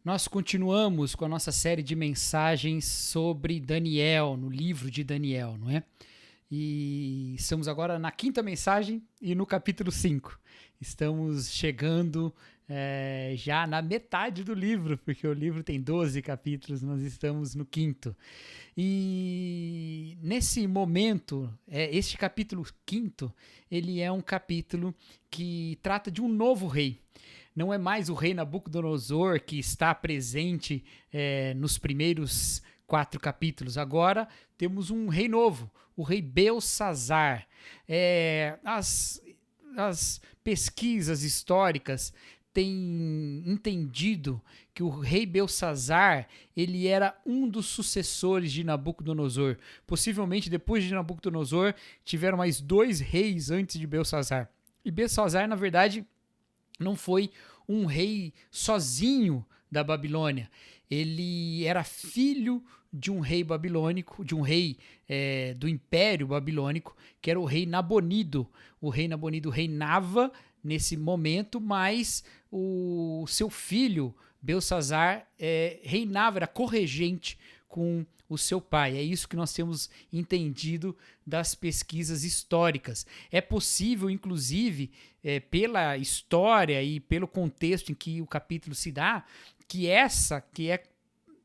Nós continuamos com a nossa série de mensagens sobre Daniel, no livro de Daniel, não é? E estamos agora na quinta mensagem e no capítulo 5. Estamos chegando já na metade do livro, porque o livro tem 12 capítulos, nós estamos no quinto. E nesse momento, este capítulo quinto, ele é um capítulo que trata de um novo rei. Não é mais o rei Nabucodonosor que está presente nos primeiros 4 capítulos. Agora temos um rei novo, o rei Belsazar. As pesquisas históricas têm entendido que o rei Belsazar ele era um dos sucessores de Nabucodonosor. Possivelmente depois de Nabucodonosor tiveram mais 2 reis antes de Belsazar. E Belsazar, na verdade, não foi um rei sozinho da Babilônia. Ele era filho de um rei babilônico, de um rei do Império Babilônico, que era o rei Nabonido. O rei Nabonido reinava nesse momento, mas o seu filho, Belsazar, reinava, era corregente com o seu pai. É isso que nós temos entendido das pesquisas históricas. É possível, inclusive, pela história e pelo contexto em que o capítulo se dá, que essa que é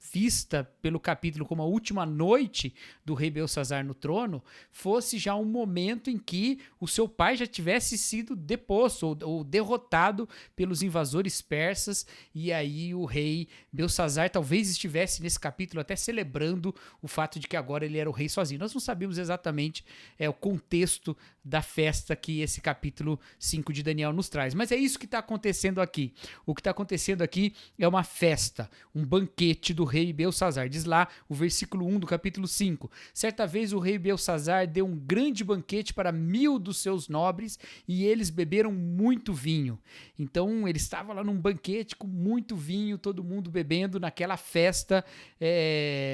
vista pelo capítulo como a última noite do rei Belsazar no trono, fosse já um momento em que o seu pai já tivesse sido deposto ou derrotado pelos invasores persas, e aí o rei Belsazar talvez estivesse nesse capítulo até celebrando o fato de que agora ele era o rei sozinho. Nós não sabemos exatamente o contexto da festa que esse capítulo 5 de Daniel nos traz, mas é isso que está acontecendo aqui. O que está acontecendo aqui é uma festa, um banquete do rei Belsazar. Diz lá o versículo 1 do capítulo 5. Certa vez o rei Belsazar deu um grande banquete para 1000 dos seus nobres e eles beberam muito vinho. Então ele estava lá num banquete com muito vinho, todo mundo bebendo naquela festa,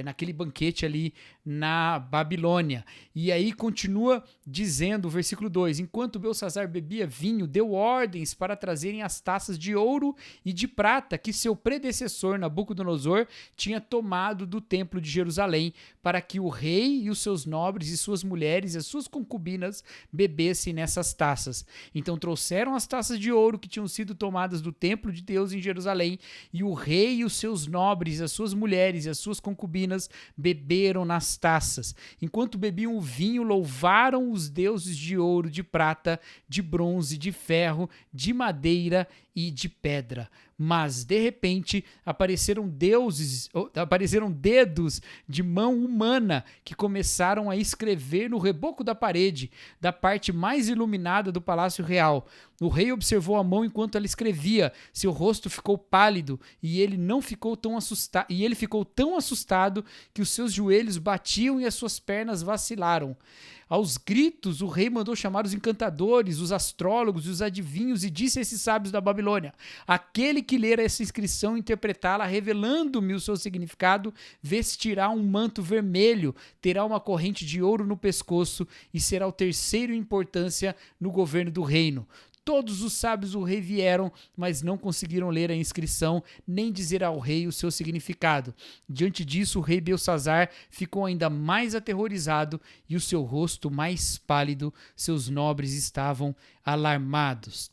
naquele banquete ali na Babilônia. E aí continua dizendo o versículo 2: enquanto Belsazar bebia vinho, deu ordens para trazerem as taças de ouro e de prata que seu predecessor Nabucodonosor tinha tomado do templo de Jerusalém, para que o rei e os seus nobres e suas mulheres e as suas concubinas bebessem nessas taças. Então trouxeram as taças de ouro que tinham sido tomadas do templo de Deus em Jerusalém, e o rei e os seus nobres, as suas mulheres e as suas concubinas beberam nas taças. Enquanto bebiam o vinho, louvaram os deuses de ouro, de prata, de bronze, de ferro, de madeira e de pedra. Mas, de repente, apareceram dedos de mão humana que começaram a escrever no reboco da parede da parte mais iluminada do palácio real. O rei observou a mão enquanto ela escrevia. Seu rosto ficou pálido e ele ficou tão assustado que os seus joelhos batiam e as suas pernas vacilaram. Aos gritos, o rei mandou chamar os encantadores, os astrólogos e os adivinhos e disse a esses sábios da Babilônia: aquele que ler essa inscrição e interpretá-la, revelando-me o seu significado, vestirá um manto vermelho, terá uma corrente de ouro no pescoço e será o terceiro em importância no governo do reino. Todos os sábios do rei vieram, mas não conseguiram ler a inscrição, nem dizer ao rei o seu significado. Diante disso, o rei Belsazar ficou ainda mais aterrorizado e o seu rosto mais pálido. Seus nobres estavam alarmados.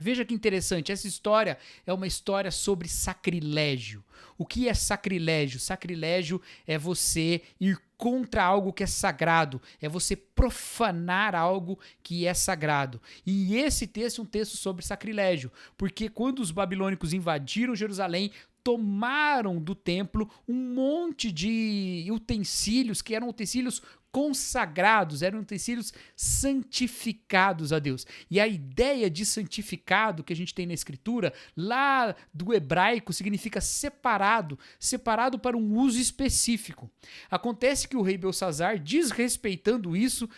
Veja que interessante, essa história é uma história sobre sacrilégio. O que é sacrilégio? Sacrilégio é você ir contra algo que é sagrado, é você profanar algo que é sagrado. E esse texto é um texto sobre sacrilégio, porque quando os babilônicos invadiram Jerusalém, tomaram do templo um monte de utensílios que eram utensílios consagrados, eram utensílios santificados a Deus. E a ideia de santificado que a gente tem na escritura, lá do hebraico, significa separado, separado para um uso específico. Acontece que o rei Belsazar, desrespeitando isso,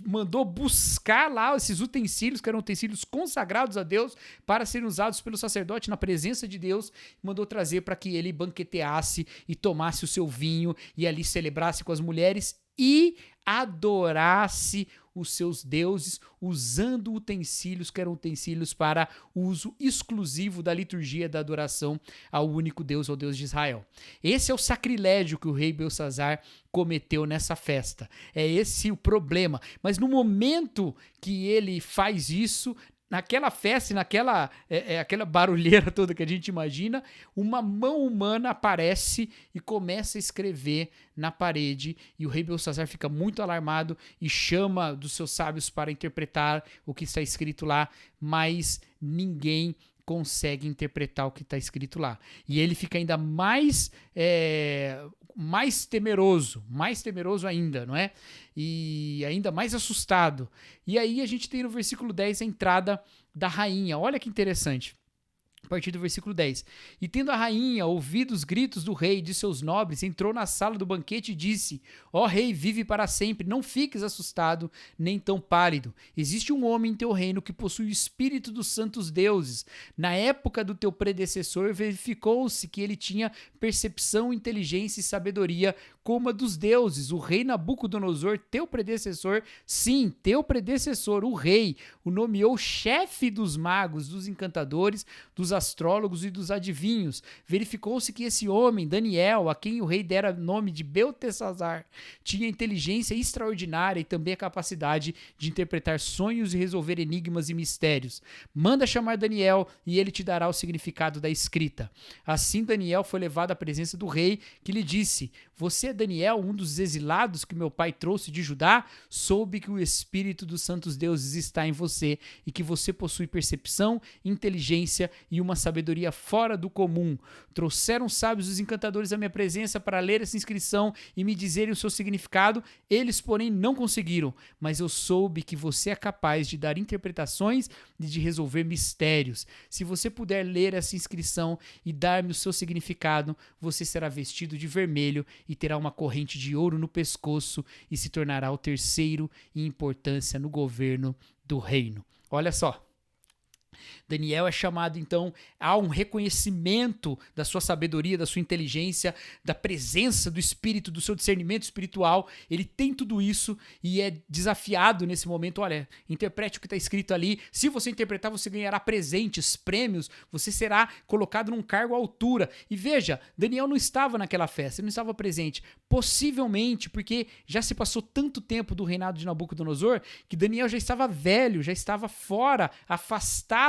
mandou buscar lá esses utensílios, que eram utensílios consagrados a Deus, para serem usados pelo sacerdote na presença de Deus, mandou trazer para que ele banqueteasse e tomasse o seu vinho e ali celebrasse com as mulheres e adorasse os seus deuses usando utensílios que eram utensílios para uso exclusivo da liturgia da adoração ao único Deus, ao Deus de Israel. Esse é o sacrilégio que o rei Belsazar cometeu nessa festa. É esse o problema. Mas no momento que ele faz isso, naquela festa, naquela aquela barulheira toda que a gente imagina, uma mão humana aparece e começa a escrever na parede, e o rei Belsazar fica muito alarmado e chama dos seus sábios para interpretar o que está escrito lá, mas ninguém consegue interpretar o que está escrito lá. E ele fica ainda mais temeroso ainda, não é? E ainda mais assustado. E aí a gente tem no versículo 10 a entrada da rainha. Olha que interessante. A partir do versículo 10. E tendo a rainha ouvido os gritos do rei e de seus nobres, entrou na sala do banquete e disse: Ó rei, vive para sempre, não fiques assustado, nem tão pálido. Existe um homem em teu reino que possui o espírito dos santos deuses. Na época do teu predecessor, verificou-se que ele tinha percepção, inteligência e sabedoria como a dos deuses. O rei Nabucodonosor, teu predecessor, sim, teu predecessor, o rei, o nomeou chefe dos magos, dos encantadores, dos astrólogos e dos adivinhos. Verificou-se que esse homem, Daniel, a quem o rei dera nome de Beltesazar, tinha inteligência extraordinária e também a capacidade de interpretar sonhos e resolver enigmas e mistérios. Manda chamar Daniel e ele te dará o significado da escrita. Assim Daniel foi levado à presença do rei, que lhe disse: Você é Daniel, um dos exilados que meu pai trouxe de Judá? Soube que o espírito dos santos deuses está em você e que você possui percepção, inteligência e uma sabedoria fora do comum. Trouxeram sábios os encantadores à minha presença para ler essa inscrição e me dizerem o seu significado. Eles, porém, não conseguiram. Mas eu soube que você é capaz de dar interpretações e de resolver mistérios. Se você puder ler essa inscrição e dar-me o seu significado, você será vestido de vermelho e terá uma corrente de ouro no pescoço e se tornará o terceiro em importância no governo do reino. Olha só. Daniel é chamado, então, a um reconhecimento da sua sabedoria, da sua inteligência, da presença do Espírito, do seu discernimento espiritual. Ele tem tudo isso e é desafiado nesse momento. Olha, interprete o que está escrito ali. Se você interpretar, você ganhará presentes, prêmios, você será colocado num cargo à altura. E veja, Daniel não estava naquela festa, ele não estava presente. Possivelmente, porque já se passou tanto tempo do reinado de Nabucodonosor, que Daniel já estava velho, já estava fora, afastado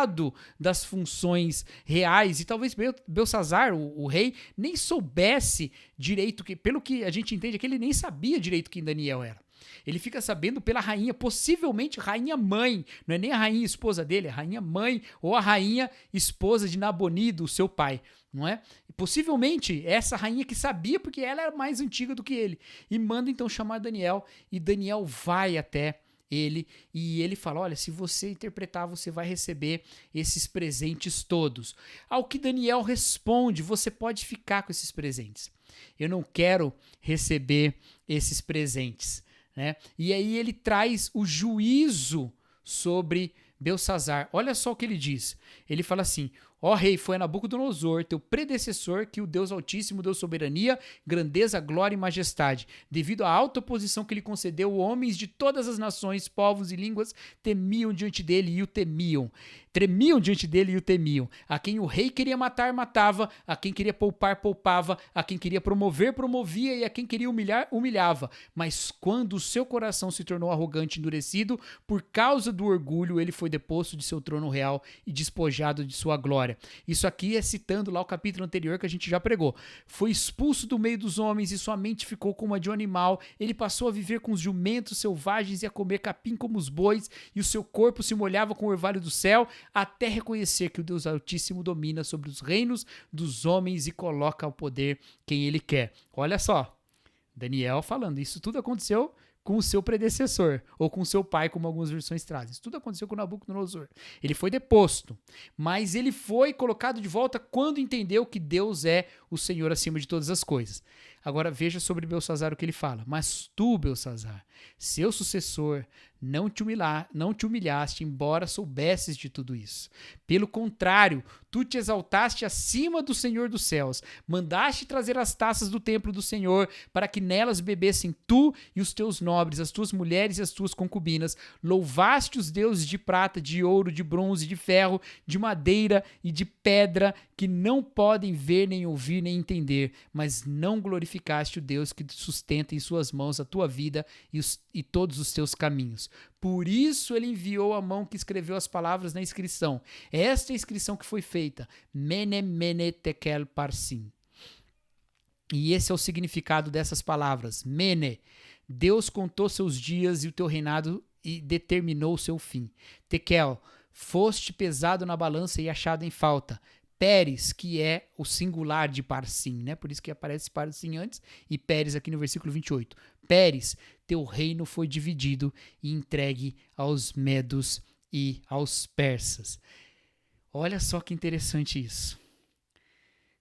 das funções reais, e talvez Belsazar, o rei, nem soubesse direito, pelo que a gente entende, é que ele nem sabia direito quem Daniel era. Ele fica sabendo pela rainha, possivelmente rainha mãe, não é nem a rainha esposa dele, é a rainha mãe ou a rainha esposa de Nabonido, o seu pai, não é? Possivelmente essa rainha que sabia, porque ela era mais antiga do que ele, e manda então chamar Daniel, e Daniel vai até ele, e ele fala: olha, se você interpretar, você vai receber esses presentes todos. Ao que Daniel responde: você pode ficar com esses presentes, eu não quero receber esses presentes, né? E aí ele traz o juízo sobre Belsazar. Olha só o que ele diz. Ele fala assim: ó rei, foi a Nabucodonosor, teu predecessor, que o Deus Altíssimo deu soberania, grandeza, glória e majestade. Devido à alta posição que lhe concedeu, homens de todas as nações, povos e línguas temiam diante dele e o temiam. Tremiam diante dele e o temiam. A quem o rei queria matar, matava. A quem queria poupar, poupava. A quem queria promover, promovia. E a quem queria humilhar, humilhava. Mas quando o seu coração se tornou arrogante e endurecido, por causa do orgulho, ele foi deposto de seu trono real e despojado de sua glória. Isso aqui é citando lá o capítulo anterior que a gente já pregou. Foi expulso do meio dos homens e sua mente ficou como a de um animal. Ele passou a viver com os jumentos selvagens e a comer capim como os bois, e o seu corpo se molhava com o orvalho do céu, até reconhecer que o Deus Altíssimo domina sobre os reinos dos homens e coloca ao poder quem ele quer. Olha só, Daniel falando, isso tudo aconteceu com o seu predecessor, ou com o seu pai, como algumas versões trazem. Isso tudo aconteceu com Nabucodonosor. Ele foi deposto, mas ele foi colocado de volta quando entendeu que Deus é o Senhor acima de todas as coisas. Agora veja sobre Belsazzar o que ele fala. Mas tu, Belsazzar, seu sucessor, não te humilhaste, embora soubesses de tudo isso. Pelo contrário, tu te exaltaste acima do Senhor dos céus, mandaste trazer as taças do templo do Senhor, para que nelas bebessem tu e os teus nobres, as tuas mulheres e as tuas concubinas. Louvaste os deuses de prata, de ouro, de bronze, de ferro, de madeira e de pedra, que não podem ver, nem ouvir, nem entender, mas não glorificaste o Deus que sustenta em suas mãos a tua vida e todos os teus caminhos. Por isso ele enviou a mão que escreveu as palavras na inscrição. Esta é a inscrição que foi feita. Mene, mene, tekel, parsim. E esse é o significado dessas palavras. Mene, Deus contou seus dias e o teu reinado e determinou o seu fim. Tekel, foste pesado na balança e achado em falta. Pérez, que é o singular de Parsim, né? Por isso que aparece Parsim antes e Pérez aqui no versículo 28. Pérez, teu reino foi dividido e entregue aos medos e aos persas. Olha só que interessante isso.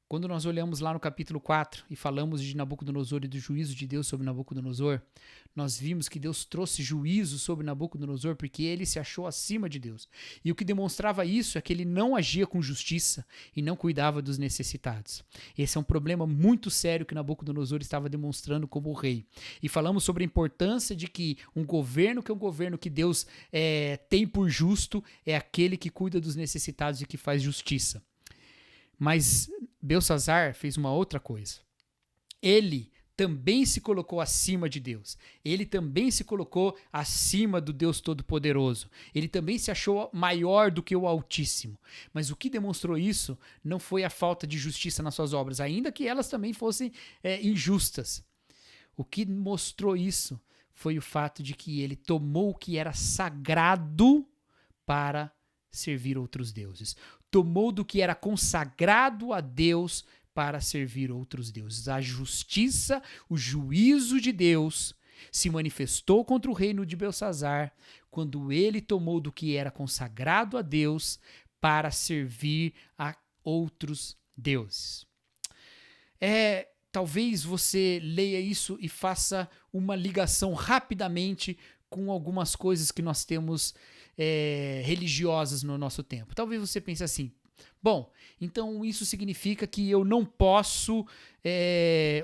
Quando nós olhamos lá no capítulo 4 e falamos de Nabucodonosor e do juízo de Deus sobre Nabucodonosor, nós vimos que Deus trouxe juízo sobre Nabucodonosor porque ele se achou acima de Deus. E o que demonstrava isso é que ele não agia com justiça e não cuidava dos necessitados. Esse é um problema muito sério que Nabucodonosor estava demonstrando como rei. E falamos sobre a importância de que um governo que Deus tem por justo é aquele que cuida dos necessitados e que faz justiça. Mas Belsazzar fez uma outra coisa. Ele também se colocou acima de Deus. Ele também se colocou acima do Deus Todo-Poderoso. Ele também se achou maior do que o Altíssimo. Mas o que demonstrou isso não foi a falta de justiça nas suas obras, ainda que elas também fossem injustas. O que mostrou isso foi o fato de que ele tomou o que era sagrado para servir outros deuses. Tomou do que era consagrado a Deus para servir outros deuses. A justiça, o juízo de Deus se manifestou contra o reino de Belsazzar quando ele tomou do que era consagrado a Deus para servir a outros deuses. Talvez você leia isso e faça uma ligação rapidamente com algumas coisas que nós temos religiosas no nosso tempo. Talvez você pense assim, bom, então isso significa que eu não posso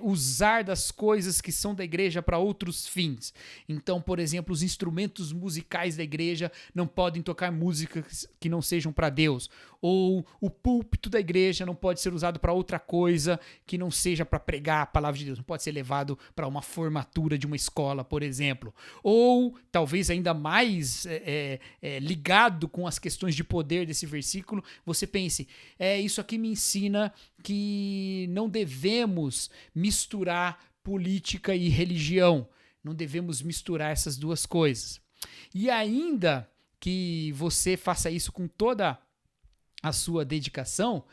usar das coisas que são da igreja para outros fins. Então, por exemplo, os instrumentos musicais da igreja não podem tocar músicas que não sejam para Deus. Ou o púlpito da igreja não pode ser usado para outra coisa que não seja para pregar a palavra de Deus. Não pode ser levado para uma formatura de uma escola, por exemplo. Ou, talvez ainda mais ligado com as questões de poder desse versículo, você pense, isso aqui me ensina que não devemos misturar política e religião. Não devemos misturar essas duas coisas. E ainda que você faça isso com toda a sua dedicação,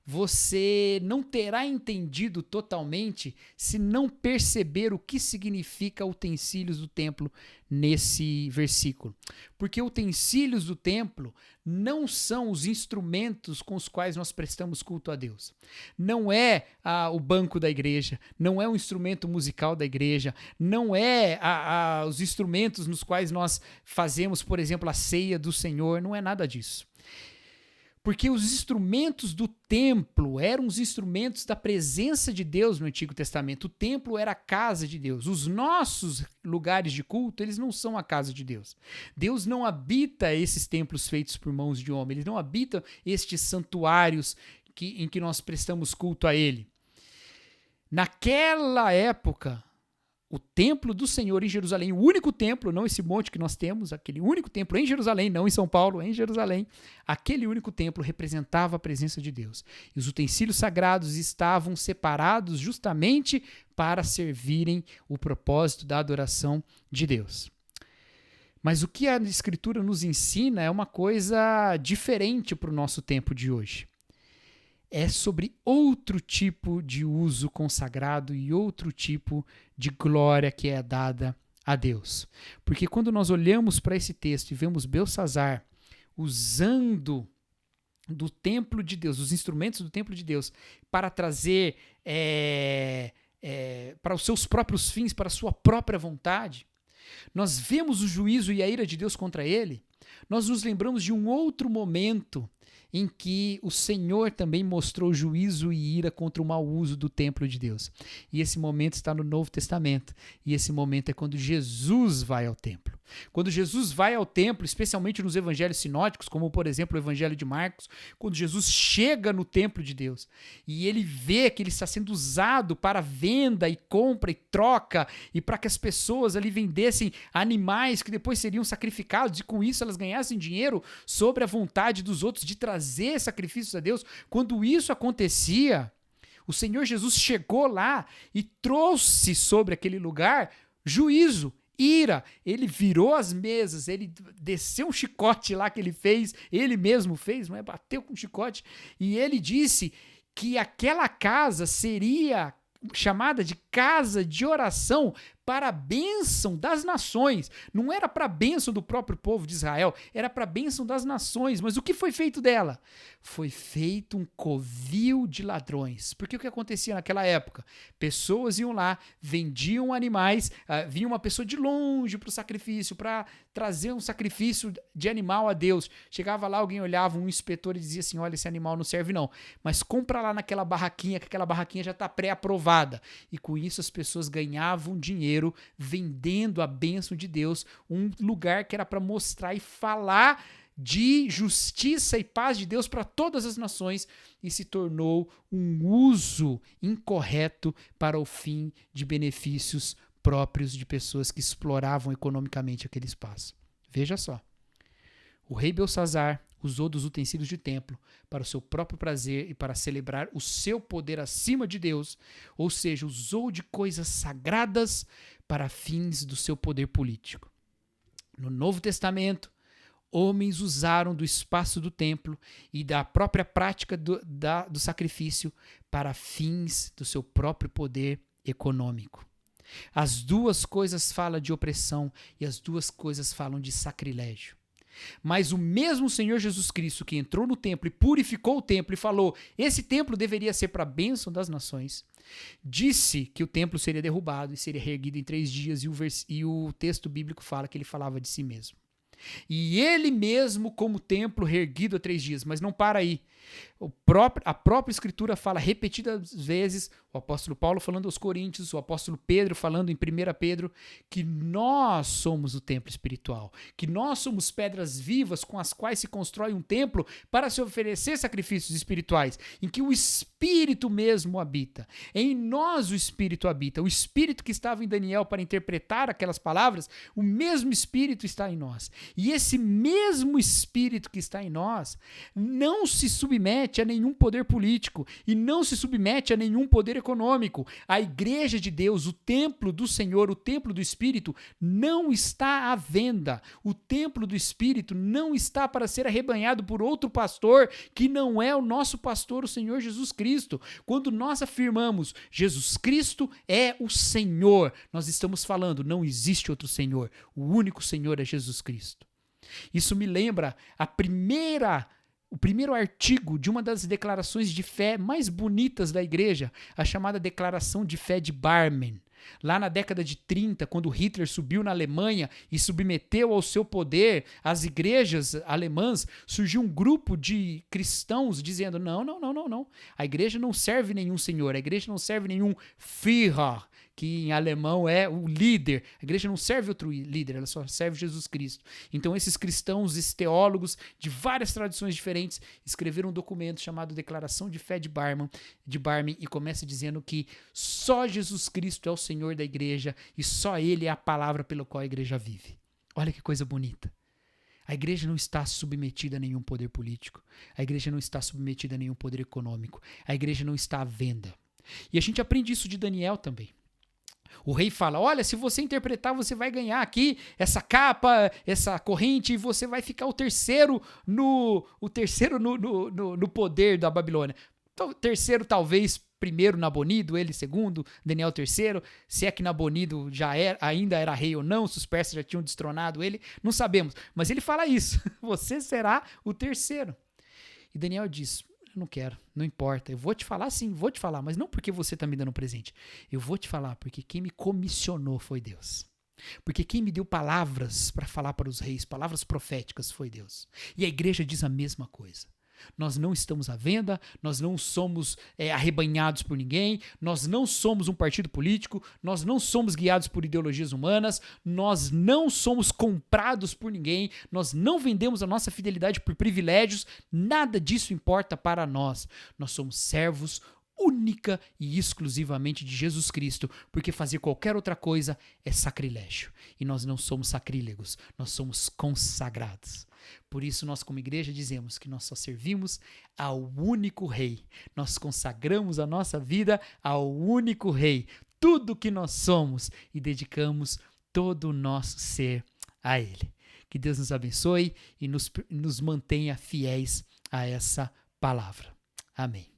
você não terá entendido totalmente se não perceber o que significa utensílios do templo nesse versículo. Porque utensílios do templo não são os instrumentos com os quais nós prestamos culto a Deus. Não é o banco da igreja, não é o instrumento musical da igreja, não é os instrumentos nos quais nós fazemos, por exemplo, a ceia do Senhor, não é nada disso. Porque os instrumentos do templo eram os instrumentos da presença de Deus no Antigo Testamento. O templo era a casa de Deus. Os nossos lugares de culto, eles não são a casa de Deus. Deus não habita esses templos feitos por mãos de homem. Ele não habita estes santuários em que nós prestamos culto a Ele. Naquela época, o templo do Senhor em Jerusalém, o único templo, não esse monte que nós temos, aquele único templo em Jerusalém, não em São Paulo, em Jerusalém, aquele único templo representava a presença de Deus. E os utensílios sagrados estavam separados justamente para servirem o propósito da adoração de Deus. Mas o que a Escritura nos ensina é uma coisa diferente para o nosso tempo de hoje. É sobre outro tipo de uso consagrado e outro tipo de glória que é dada a Deus. Porque quando nós olhamos para esse texto e vemos Belsazzar usando do templo de Deus, os instrumentos do templo de Deus, para trazer para os seus próprios fins, para a sua própria vontade. Nós vemos o juízo e a ira de Deus contra ele. Nós nos lembramos de um outro momento em que o Senhor também mostrou juízo e ira contra o mau uso do templo de Deus. E esse momento está no Novo Testamento. E esse momento é quando Jesus vai ao templo. Quando Jesus vai ao templo, especialmente nos evangelhos sinóticos, como por exemplo o evangelho de Marcos, quando Jesus chega no templo de Deus e ele vê que ele está sendo usado para venda e compra e troca e para que as pessoas ali vendessem animais que depois seriam sacrificados e com isso elas ganhassem dinheiro sobre a vontade dos outros de trazer sacrifícios a Deus, quando isso acontecia, o Senhor Jesus chegou lá e trouxe sobre aquele lugar juízo, ira. Ele virou as mesas, ele desceu um chicote lá que ele fez, ele mesmo fez, não é? Bateu com um chicote, e ele disse que aquela casa seria chamada de casa de oração para a bênção das nações. Não era para a bênção do próprio povo de Israel, era para a bênção das nações. Mas o que foi feito dela? Foi feito um covil de ladrões. Porque o que acontecia naquela época? Pessoas iam lá, vendiam animais, vinha uma pessoa de longe para o sacrifício, para trazer um sacrifício de animal a Deus. Chegava lá, alguém olhava, um inspetor e dizia assim, olha, esse animal não serve não, mas compra lá naquela barraquinha, que aquela barraquinha já está pré-aprovada. E com isso as pessoas ganhavam dinheiro vendendo a bênção de Deus, um lugar que era para mostrar e falar de justiça e paz de Deus para todas as nações, e se tornou um uso incorreto para o fim de benefícios próprios de pessoas que exploravam economicamente aquele espaço. Veja só, o rei Belsazar usou dos utensílios de templo para o seu próprio prazer e para celebrar o seu poder acima de Deus, ou seja, usou de coisas sagradas para fins do seu poder político. No Novo Testamento, homens usaram do espaço do templo e da própria prática do sacrifício para fins do seu próprio poder econômico. As duas coisas falam de opressão e as duas coisas falam de sacrilégio. Mas o mesmo Senhor Jesus Cristo que entrou no templo e purificou o templo e falou, esse templo deveria ser para a bênção das nações, disse que o templo seria derrubado e seria reerguido em 3 dias e o texto bíblico fala que ele falava de si mesmo. E ele mesmo como templo reerguido há 3 dias, mas não para aí. A própria Escritura fala repetidas vezes, o apóstolo Paulo falando aos Coríntios, o apóstolo Pedro falando em 1 Pedro, que nós somos o templo espiritual, que nós somos pedras vivas com as quais se constrói um templo para se oferecer sacrifícios espirituais, em que o Espírito mesmo habita. Em nós o Espírito habita. O Espírito que estava em Daniel para interpretar aquelas palavras, o mesmo Espírito está em nós. E esse mesmo Espírito que está em nós não se submete a nenhum poder político e não se submete a nenhum poder econômico. A igreja de Deus, o templo do Senhor, o templo do Espírito, não está à venda. O templo do Espírito não está para ser arrebanhado por outro pastor que não é o nosso pastor, o Senhor Jesus Cristo. Quando nós afirmamos Jesus Cristo é o Senhor, nós estamos falando, não existe outro Senhor. O único Senhor é Jesus Cristo. Isso me lembra o primeiro artigo de uma das declarações de fé mais bonitas da igreja, a chamada Declaração de Fé de Barmen. Lá na década de 30, quando Hitler subiu na Alemanha e submeteu ao seu poder as igrejas alemãs, surgiu um grupo de cristãos dizendo, não, a igreja não serve nenhum senhor, a igreja não serve nenhum Führer, que em alemão é o líder. A igreja não serve outro líder, ela só serve Jesus Cristo. Então esses cristãos, esses teólogos de várias tradições diferentes, escreveram um documento chamado Declaração de Fé de Barmen e começa dizendo que só Jesus Cristo é o Senhor da igreja e só Ele é a palavra pela qual a igreja vive. Olha que coisa bonita. A igreja não está submetida a nenhum poder político. A igreja não está submetida a nenhum poder econômico. A igreja não está à venda. E a gente aprende isso de Daniel também. O rei fala, olha, se você interpretar, você vai ganhar aqui essa capa, essa corrente, e você vai ficar o terceiro no poder da Babilônia. Então, terceiro, talvez, primeiro Nabonido, ele segundo, Daniel terceiro, se é que Nabonido ainda era rei ou não, se os persas já tinham destronado ele, não sabemos. Mas ele fala isso, você será o terceiro. E Daniel diz, Eu não quero, não importa. Eu vou te falar sim, vou te falar, mas não porque você está me dando um presente. Eu vou te falar porque quem me comissionou foi Deus. Porque quem me deu palavras para falar para os reis, palavras proféticas, foi Deus. E a igreja diz a mesma coisa. Nós não estamos à venda, nós não somos arrebanhados por ninguém, nós não somos um partido político, nós não somos guiados por ideologias humanas, nós não somos comprados por ninguém, nós não vendemos a nossa fidelidade por privilégios, nada disso importa para nós. Nós somos servos única e exclusivamente de Jesus Cristo, porque fazer qualquer outra coisa é sacrilégio. E nós não somos sacrílegos, nós somos consagrados. Por isso nós como igreja dizemos que nós só servimos ao único Rei. Nós consagramos a nossa vida ao único Rei. Tudo que nós somos e dedicamos todo o nosso ser a Ele. Que Deus nos abençoe e nos mantenha fiéis a essa palavra. Amém.